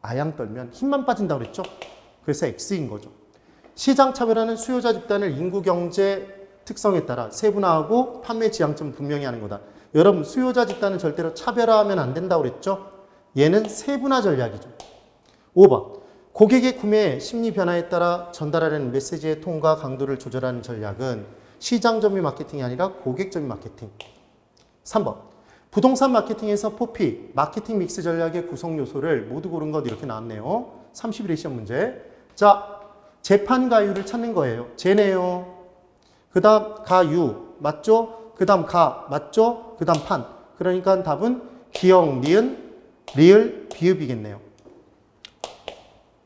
아양 떨면 힘만 빠진다고 그랬죠. 그래서 X인 거죠. 시장 차별화는 수요자 집단을 인구 경제 특성에 따라 세분화하고 판매 지향점 분명히 하는 거다. 여러분 수요자 집단은 절대로 차별화하면 안 된다고 그랬죠. 얘는 세분화 전략이죠. 5번. 고객의 구매 심리 변화에 따라 전달하는 메시지의 톤과 강도를 조절하는 전략은 시장 점유 마케팅이 아니라 고객 점유 마케팅. 3번. 부동산 마케팅에서 포피, 마케팅 믹스 전략의 구성 요소를 모두 고른 것 이렇게 나왔네요. 31회 시험 문제. 자, 재판가유를 찾는 거예요. 쟤네요. 그 다음 가유 맞죠? 그 다음 가 맞죠? 그 다음 판. 그러니까 답은 기역, 니은, 리을, 비읍이겠네요.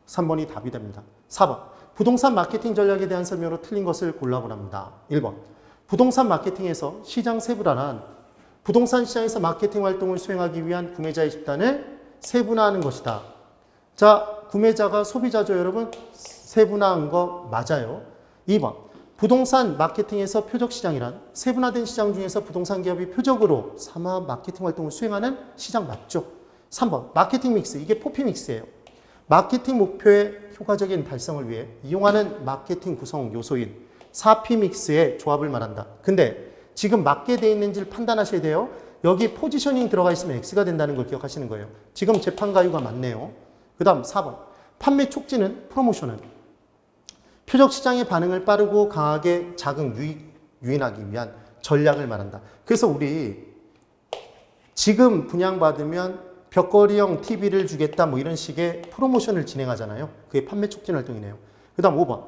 3번이 답이 됩니다. 4번. 부동산 마케팅 전략에 대한 설명으로 틀린 것을 골라보랍니다. 1번. 부동산 마케팅에서 시장 세분화란 부동산 시장에서 마케팅 활동을 수행하기 위한 구매자의 집단을 세분화하는 것이다. 자, 구매자가 소비자죠, 여러분? 세분화한 거 맞아요. 2번. 부동산 마케팅에서 표적 시장이란 세분화된 시장 중에서 부동산 기업이 표적으로 삼아 마케팅 활동을 수행하는 시장 맞죠? 3번. 마케팅 믹스. 이게 포피 믹스예요. 마케팅 목표의 효과적인 달성을 위해 이용하는 마케팅 구성 요소인 4P 믹스의 조합을 말한다. 근데 지금 맞게 돼 있는지를 판단하셔야 돼요. 여기 포지셔닝 들어가 있으면 X가 된다는 걸 기억하시는 거예요. 지금 재판 가유가 맞네요. 그 다음 4번. 판매 촉진은 프로모션은 표적 시장의 반응을 빠르고 강하게 자극 유인하기 위한 전략을 말한다. 그래서 우리 지금 분양받으면 벽걸이형 TV를 주겠다 뭐 이런 식의 프로모션을 진행하잖아요. 그게 판매 촉진 활동이네요. 그 다음 5번.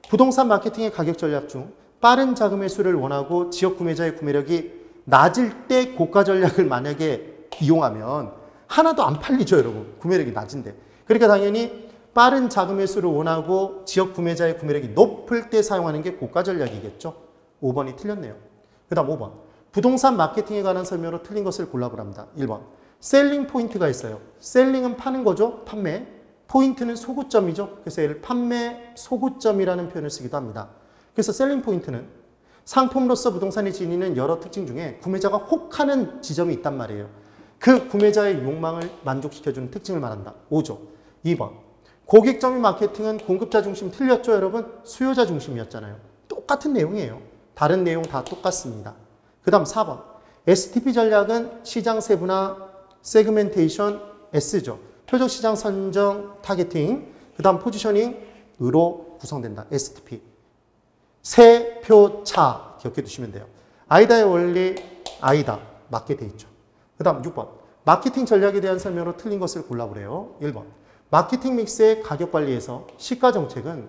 부동산 마케팅의 가격 전략 중 빠른 자금의 수를 원하고 지역 구매자의 구매력이 낮을 때 고가 전략을 만약에 이용하면 하나도 안 팔리죠, 여러분. 구매력이 낮은데. 그러니까 당연히 빠른 자금의 수를 원하고 지역 구매자의 구매력이 높을 때 사용하는 게 고가 전략이겠죠. 5번이 틀렸네요. 그 다음 5번. 부동산 마케팅에 관한 설명으로 틀린 것을 골라보랍니다. 1번. 셀링 포인트가 있어요. 셀링은 파는 거죠. 판매. 포인트는 소구점이죠. 그래서 얘를 판매 소구점이라는 표현을 쓰기도 합니다. 그래서 셀링 포인트는 상품으로서 부동산이 지니는 여러 특징 중에 구매자가 혹하는 지점이 있단 말이에요. 그 구매자의 욕망을 만족시켜주는 특징을 말한다. 5조. 2번. 고객점유 마케팅은 공급자 중심 틀렸죠, 여러분? 수요자 중심이었잖아요. 똑같은 내용이에요. 다른 내용 다 똑같습니다. 그 다음 4번. STP 전략은 시장 세분화, 세그멘테이션, S죠. 표적 시장 선정, 타겟팅, 그 다음 포지셔닝으로 구성된다. STP. 세표차 기억해 두시면 돼요. 아이다의 원리, 아이다. 맞게 돼 있죠. 그 다음 6번. 마케팅 전략에 대한 설명으로 틀린 것을 골라보래요. 1번. 마케팅 믹스의 가격 관리에서 시가 정책은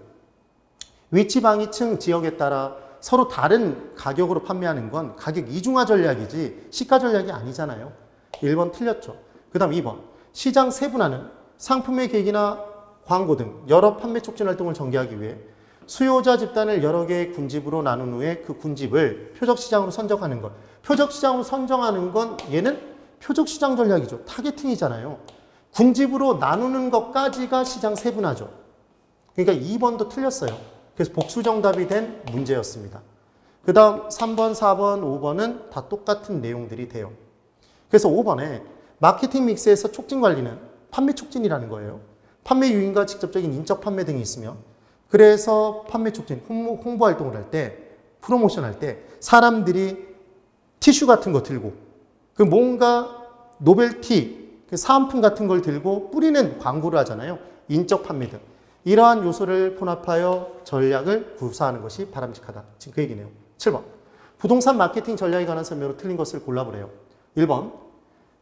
위치 방위층 지역에 따라 서로 다른 가격으로 판매하는 건 가격 이중화 전략이지 시가 전략이 아니잖아요. 1번 틀렸죠. 그 다음 2번. 시장 세분화는 상품의 계획이나 광고 등 여러 판매 촉진 활동을 전개하기 위해 수요자 집단을 여러 개의 군집으로 나눈 후에 그 군집을 표적시장으로 선정하는 것. 표적시장으로 선정하는 건 얘는 표적시장 전략이죠. 타겟팅이잖아요. 군집으로 나누는 것까지가 시장 세분화죠. 그러니까 2번도 틀렸어요. 그래서 복수 정답이 된 문제였습니다. 그 다음 3번, 4번, 5번은 다 똑같은 내용들이 돼요. 그래서 5번에 마케팅 믹스에서 촉진 관리는 판매 촉진이라는 거예요. 판매 유인과 직접적인 인적 판매 등이 있으며 그래서 판매 촉진, 홍보 활동을 할 때, 프로모션 할 때 사람들이 티슈 같은 거 들고 그 뭔가 노벨티, 사은품 같은 걸 들고 뿌리는 광고를 하잖아요. 인적 판매 등. 이러한 요소를 혼합하여 전략을 구사하는 것이 바람직하다. 지금 그 얘기네요. 7번. 부동산 마케팅 전략에 관한 설명으로 틀린 것을 골라보래요. 1번.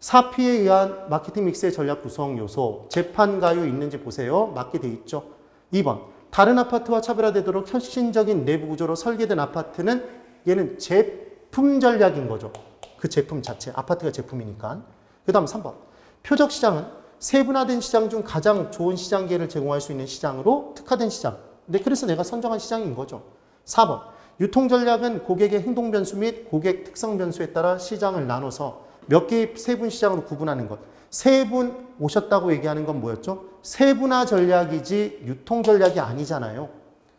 4P에 의한 마케팅 믹스의 전략 구성 요소, 재판 가유 있는지 보세요. 맞게 돼 있죠. 2번. 다른 아파트와 차별화되도록 혁신적인 내부 구조로 설계된 아파트는 얘는 제품 전략인 거죠. 그 제품 자체. 아파트가 제품이니까. 그 다음 3번. 표적 시장은 세분화된 시장 중 가장 좋은 시장 기회를 제공할 수 있는 시장으로 특화된 시장. 근데 그래서 내가 선정한 시장인 거죠. 4번. 유통 전략은 고객의 행동 변수 및 고객 특성 변수에 따라 시장을 나눠서 몇 개의 세분 시장으로 구분하는 것. 세분 오셨다고 얘기하는 건 뭐였죠? 세분화 전략이지 유통 전략이 아니잖아요.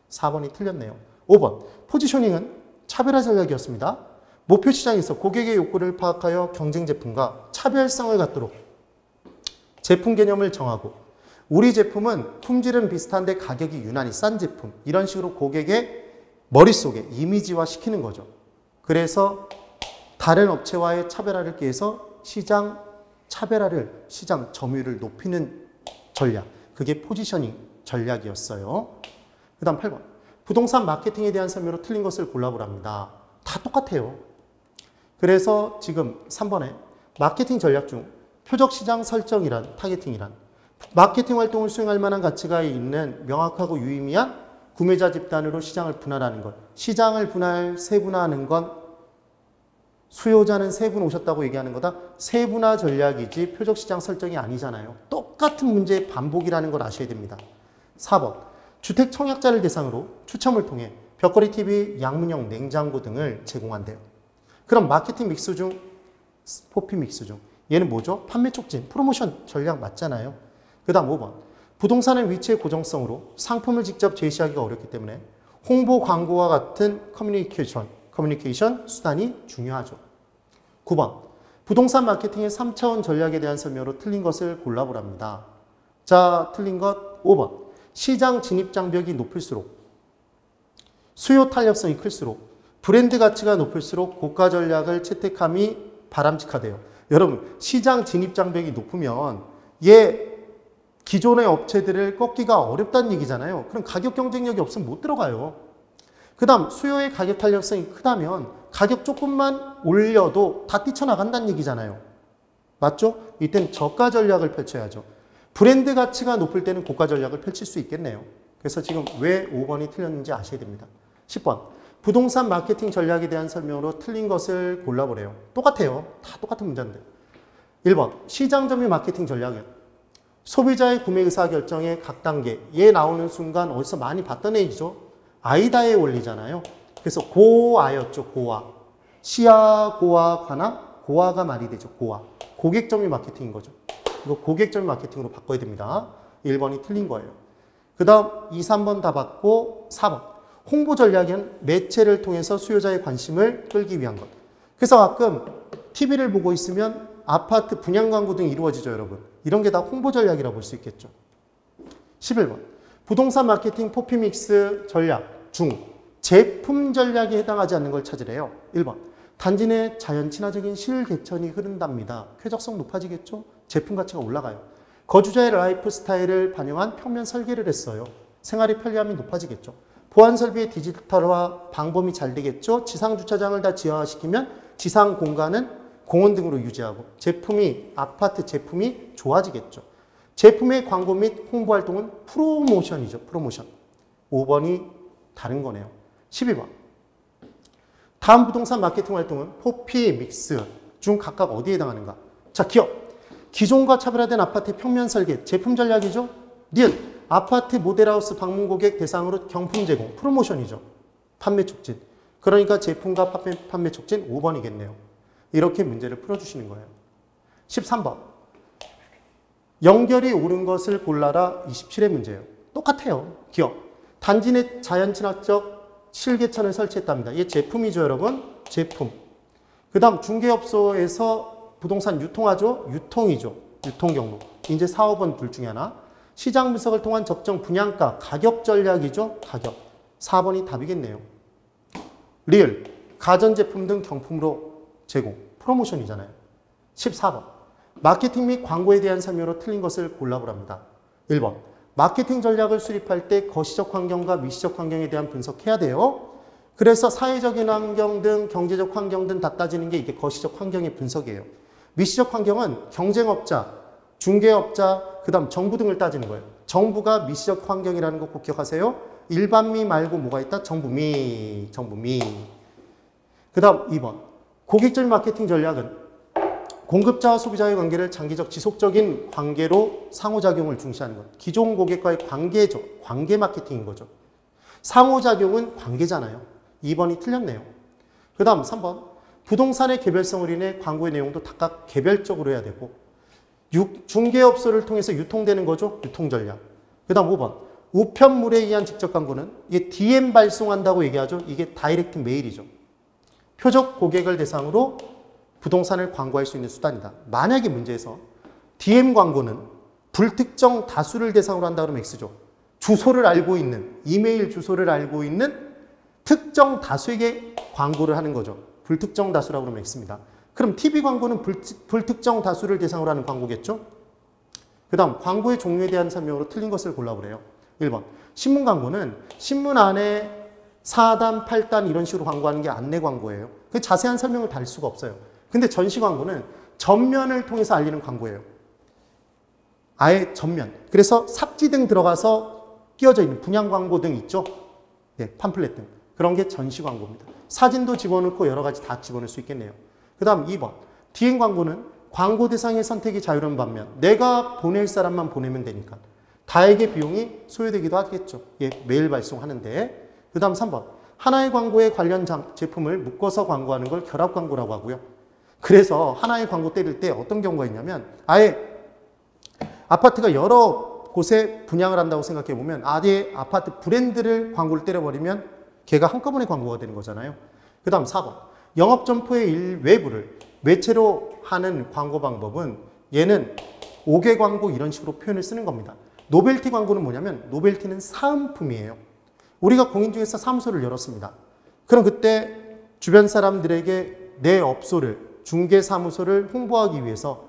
4번이 틀렸네요. 5번. 포지셔닝은 차별화 전략이었습니다. 목표 시장에서 고객의 욕구를 파악하여 경쟁 제품과 차별성을 갖도록 제품 개념을 정하고 우리 제품은 품질은 비슷한데 가격이 유난히 싼 제품. 이런 식으로 고객의 머릿속에 이미지화 시키는 거죠. 그래서 다른 업체와의 차별화를 기해서 시장 차별화를, 시장 점유율을 높이는 전략. 그게 포지셔닝 전략이었어요. 그 다음 8번. 부동산 마케팅에 대한 설명으로 틀린 것을 골라보랍니다. 다 똑같아요. 그래서 지금 3번에 마케팅 전략 중 표적 시장 설정이란, 타겟팅이란 마케팅 활동을 수행할 만한 가치가 있는 명확하고 유의미한 구매자 집단으로 시장을 분할하는 것. 시장을 세분화하는 건 수요자는 세 분 오셨다고 얘기하는 거다. 세분화 전략이지 표적 시장 설정이 아니잖아요. 똑같은 문제의 반복이라는 걸 아셔야 됩니다. 4번. 주택 청약자를 대상으로 추첨을 통해 벽걸이 TV, 양문형 냉장고 등을 제공한대요. 그럼 마케팅 믹스 중 포피믹스 중. 얘는 뭐죠? 판매 촉진, 프로모션 전략 맞잖아요. 그 다음 5번. 부동산의 위치의 고정성으로 상품을 직접 제시하기가 어렵기 때문에 홍보 광고와 같은 커뮤니케이션 수단이 중요하죠. 9번. 부동산 마케팅의 3차원 전략에 대한 설명으로 틀린 것을 골라보랍니다. 자, 틀린 것 5번. 시장 진입 장벽이 높을수록 수요 탄력성이 클수록 브랜드 가치가 높을수록 고가 전략을 채택함이 바람직하대요. 여러분, 시장 진입 장벽이 높으면 기존의 업체들을 꺾기가 어렵다는 얘기잖아요. 그럼 가격 경쟁력이 없으면 못 들어가요. 그 다음 수요의 가격 탄력성이 크다면 가격 조금만 올려도 다 뛰쳐나간다는 얘기잖아요. 맞죠? 이때는 저가 전략을 펼쳐야죠. 브랜드 가치가 높을 때는 고가 전략을 펼칠 수 있겠네요. 그래서 지금 왜 5번이 틀렸는지 아셔야 됩니다. 10번. 부동산 마케팅 전략에 대한 설명으로 틀린 것을 골라보래요. 똑같아요. 다 똑같은 문제인데. 1번. 시장 점유 마케팅 전략은 소비자의 구매 의사결정의 각 단계, 얘 나오는 순간 어디서 많이 봤던 얘기죠. 아이다의 원리잖아요. 그래서 고아였죠. 고아. 시야, 고아, 관아. 고아가 말이 되죠. 고아. 고객 점유 마케팅인 거죠. 이거 고객 점유 마케팅으로 바꿔야 됩니다. 1번이 틀린 거예요. 그 다음 2, 3번 다 받고 4번. 홍보 전략은 매체를 통해서 수요자의 관심을 끌기 위한 것. 그래서 가끔 TV를 보고 있으면 아파트 분양 광고 등이 이루어지죠, 여러분. 이런 게 다 홍보 전략이라고 볼 수 있겠죠. 11번. 부동산 마케팅 포피믹스 전략 중 제품 전략에 해당하지 않는 걸 찾으래요. 1번. 단지 내 자연 친화적인 실개천이 흐른답니다. 쾌적성 높아지겠죠? 제품 가치가 올라가요. 거주자의 라이프 스타일을 반영한 평면 설계를 했어요. 생활의 편리함이 높아지겠죠. 보안 설비의 디지털화 방범이 잘 되겠죠. 지상 주차장을 다 지하화시키면 지상 공간은 공원 등으로 유지하고 제품이 아파트 제품이 좋아지겠죠. 제품의 광고 및 홍보 활동은 프로모션이죠. 프로모션. 5번이 다른 거네요. 12번. 다음 부동산 마케팅 활동은 포피, 믹스 중 각각 어디에 해당하는가? 자, 기업. 기존과 차별화된 아파트의 평면 설계, 제품 전략이죠. 니은. 아파트 모델하우스 방문 고객 대상으로 경품 제공, 프로모션이죠. 판매 촉진. 그러니까 제품과 판매 촉진 5번이겠네요. 이렇게 문제를 풀어주시는 거예요. 13번. 연결이 옳은 것을 골라라 27의 문제예요. 똑같아요. 기업. 단지 내 자연 친화적 실개천을 설치했답니다. 이게 제품이죠, 여러분. 제품. 그 다음 중개업소에서 부동산 유통하죠. 유통이죠. 유통 경로. 이제 4, 5번 둘 중에 하나. 시장 분석을 통한 적정 분양가, 가격 전략이죠. 가격. 4번이 답이겠네요. 리얼. 가전제품 등 경품으로 제공. 프로모션이잖아요. 14번. 마케팅 및 광고에 대한 설명으로 틀린 것을 골라보랍니다. 1번. 마케팅 전략을 수립할 때 거시적 환경과 미시적 환경에 대한 분석해야 돼요. 그래서 사회적인 환경 등 경제적 환경 등 다 따지는 게 이게 거시적 환경의 분석이에요. 미시적 환경은 경쟁업자, 중개업자, 그 다음 정부 등을 따지는 거예요. 정부가 미시적 환경이라는 거 꼭 기억하세요. 일반미 말고 뭐가 있다? 정부미. 그 다음 2번. 고객적인 마케팅 전략은 공급자와 소비자의 관계를 장기적 지속적인 관계로 상호작용을 중시하는 것. 기존 고객과의 관계죠. 관계 마케팅인 거죠. 상호작용은 관계잖아요. 2번이 틀렸네요. 그 다음 3번. 부동산의 개별성을 인해 광고의 내용도 각각 개별적으로 해야 되고 중개업소를 통해서 유통되는 거죠. 유통전략. 그 다음 5번. 우편물에 의한 직접 광고는 이게 DM 발송한다고 얘기하죠. 이게 다이렉트 메일이죠. 표적 고객을 대상으로 부동산을 광고할 수 있는 수단이다. 만약에 문제에서 DM 광고는 불특정 다수를 대상으로 한다 그러면 X죠. 주소를 알고 있는, 이메일 주소를 알고 있는 특정 다수에게 광고를 하는 거죠. 불특정 다수라고 그러면 X입니다. 그럼 TV 광고는 불특정 다수를 대상으로 하는 광고겠죠? 그 다음 광고의 종류에 대한 설명으로 틀린 것을 골라보래요. 1번. 신문 광고는 신문 안에 4단, 8단 이런 식으로 광고하는 게 안내 광고예요. 그 자세한 설명을 달 수가 없어요. 근데 전시 광고는 전면을 통해서 알리는 광고예요. 아예 전면. 그래서 삽지 등 들어가서 끼워져 있는 분양 광고 등 있죠? 네, 팜플렛 등. 그런 게 전시 광고입니다. 사진도 집어넣고 여러 가지 다 집어넣을 수 있겠네요. 그 다음 2번. DM 광고는 광고 대상의 선택이 자유로운 반면 내가 보낼 사람만 보내면 되니까 다액의 비용이 소요되기도 하겠죠. 예, 메일 발송하는데. 그 다음 3번. 하나의 광고에 관련 제품을 묶어서 광고하는 걸 결합 광고라고 하고요. 그래서 하나의 광고 때릴 때 어떤 경우가 있냐면 아예 아파트가 여러 곳에 분양을 한다고 생각해 보면 아예 아파트 브랜드를 광고를 때려버리면 걔가 한꺼번에 광고가 되는 거잖아요. 그 다음 4번. 영업점포의 일외부를 매체로 하는 광고 방법은 얘는 5개 광고 이런 식으로 표현을 쓰는 겁니다. 노벨티 광고는 뭐냐면 노벨티는 사은품이에요. 우리가 공인중개사 사무소를 열었습니다. 그럼 그때 주변 사람들에게 내 업소를 중개사무소를 홍보하기 위해서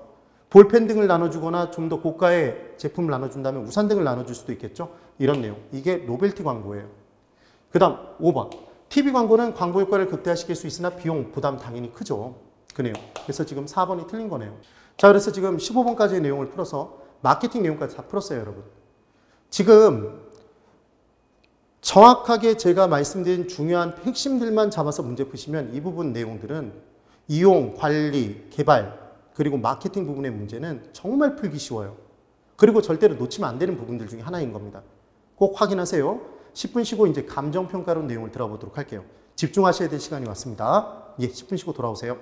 볼펜 등을 나눠주거나 좀 더 고가의 제품을 나눠준다면 우산 등을 나눠줄 수도 있겠죠. 이런 내용. 이게 노벨티 광고예요. 그 다음 5번. TV 광고는 광고 효과를 극대화시킬 수 있으나 비용 부담 당연히 크죠. 그네요. 그래서 지금 4번이 틀린 거네요. 자, 그래서 지금 15번까지의 내용을 풀어서 마케팅 내용까지 다 풀었어요, 여러분. 지금 정확하게 제가 말씀드린 중요한 핵심들만 잡아서 문제 푸시면 이 부분 내용들은 이용, 관리, 개발, 그리고 마케팅 부분의 문제는 정말 풀기 쉬워요. 그리고 절대로 놓치면 안 되는 부분들 중에 하나인 겁니다. 꼭 확인하세요. 10분 쉬고 이제 감정평가론 내용을 들어보도록 할게요. 집중하셔야 될 시간이 왔습니다. 예, 10분 쉬고 돌아오세요.